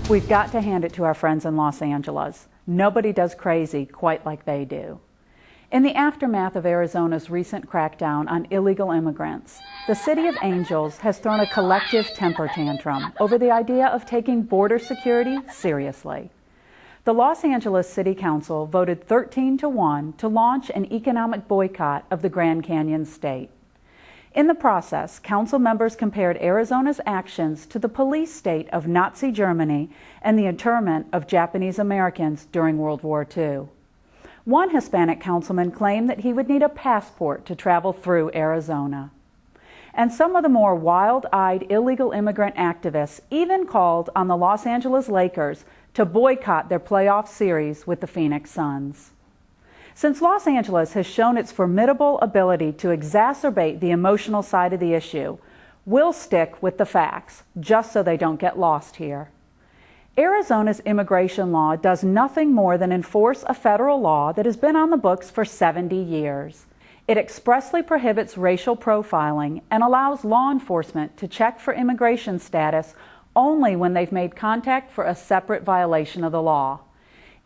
We've got to hand it to our friends in Los Angeles. Nobody does crazy quite like they do. In the aftermath of Arizona's recent crackdown on illegal immigrants, the City of Angels has thrown a collective temper tantrum over the idea of taking border security seriously. The Los Angeles City Council voted 13-1 to launch an economic boycott of the Grand Canyon state. In the process, council members compared Arizona's actions to the police state of Nazi Germany and the internment of Japanese Americans during World War II. One Hispanic councilman claimed that he would need a passport to travel through Arizona. And some of the more wild-eyed illegal immigrant activists even called on the Los Angeles Lakers to boycott their playoff series with the Phoenix Suns. Since Los Angeles has shown its formidable ability to exacerbate the emotional side of the issue, we'll stick with the facts, just so they don't get lost here. Arizona's immigration law does nothing more than enforce a federal law that has been on the books for 70 years. It expressly prohibits racial profiling and allows law enforcement to check for immigration status only when they've made contact for a separate violation of the law.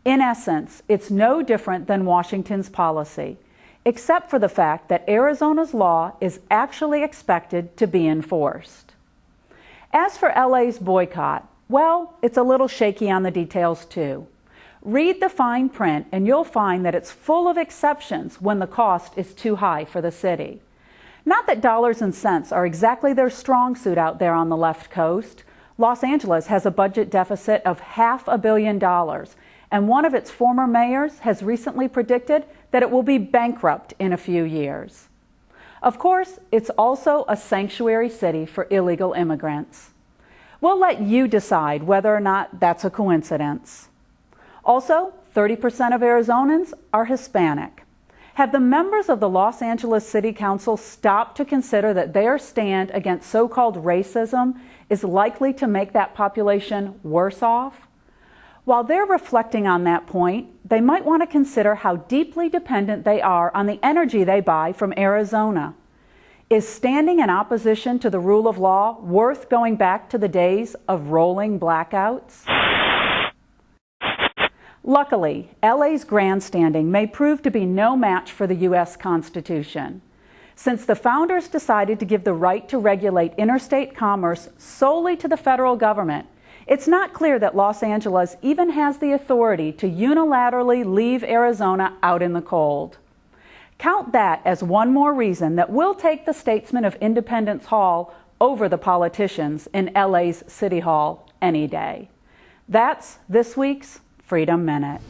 In essence, it's no different than Washington's policy, except for the fact that Arizona's law is actually expected to be enforced. As for LA's boycott, well, it's a little shaky on the details too. Read the fine print and you'll find that it's full of exceptions when the cost is too high for the city. Not that dollars and cents are exactly their strong suit out there on the left coast. Los Angeles has a budget deficit of $500 million, and one of its former mayors has recently predicted that it will be bankrupt in a few years. Of course, it's also a sanctuary city for illegal immigrants. We'll let you decide whether or not that's a coincidence. Also, 30% of Arizonans are Hispanic. Have the members of the Los Angeles City Council stopped to consider that their stand against so-called racism is likely to make that population worse off? While they're reflecting on that point, they might want to consider how deeply dependent they are on the energy they buy from Arizona. Is standing in opposition to the rule of law worth going back to the days of rolling blackouts? Luckily, LA's grandstanding may prove to be no match for the U.S. Constitution. Since the founders decided to give the right to regulate interstate commerce solely to the federal government, it's not clear that Los Angeles even has the authority to unilaterally leave Arizona out in the cold. Count that as one more reason that we'll take the statesmen of Independence Hall over the politicians in LA's City Hall any day. That's this week's Freedom Minute.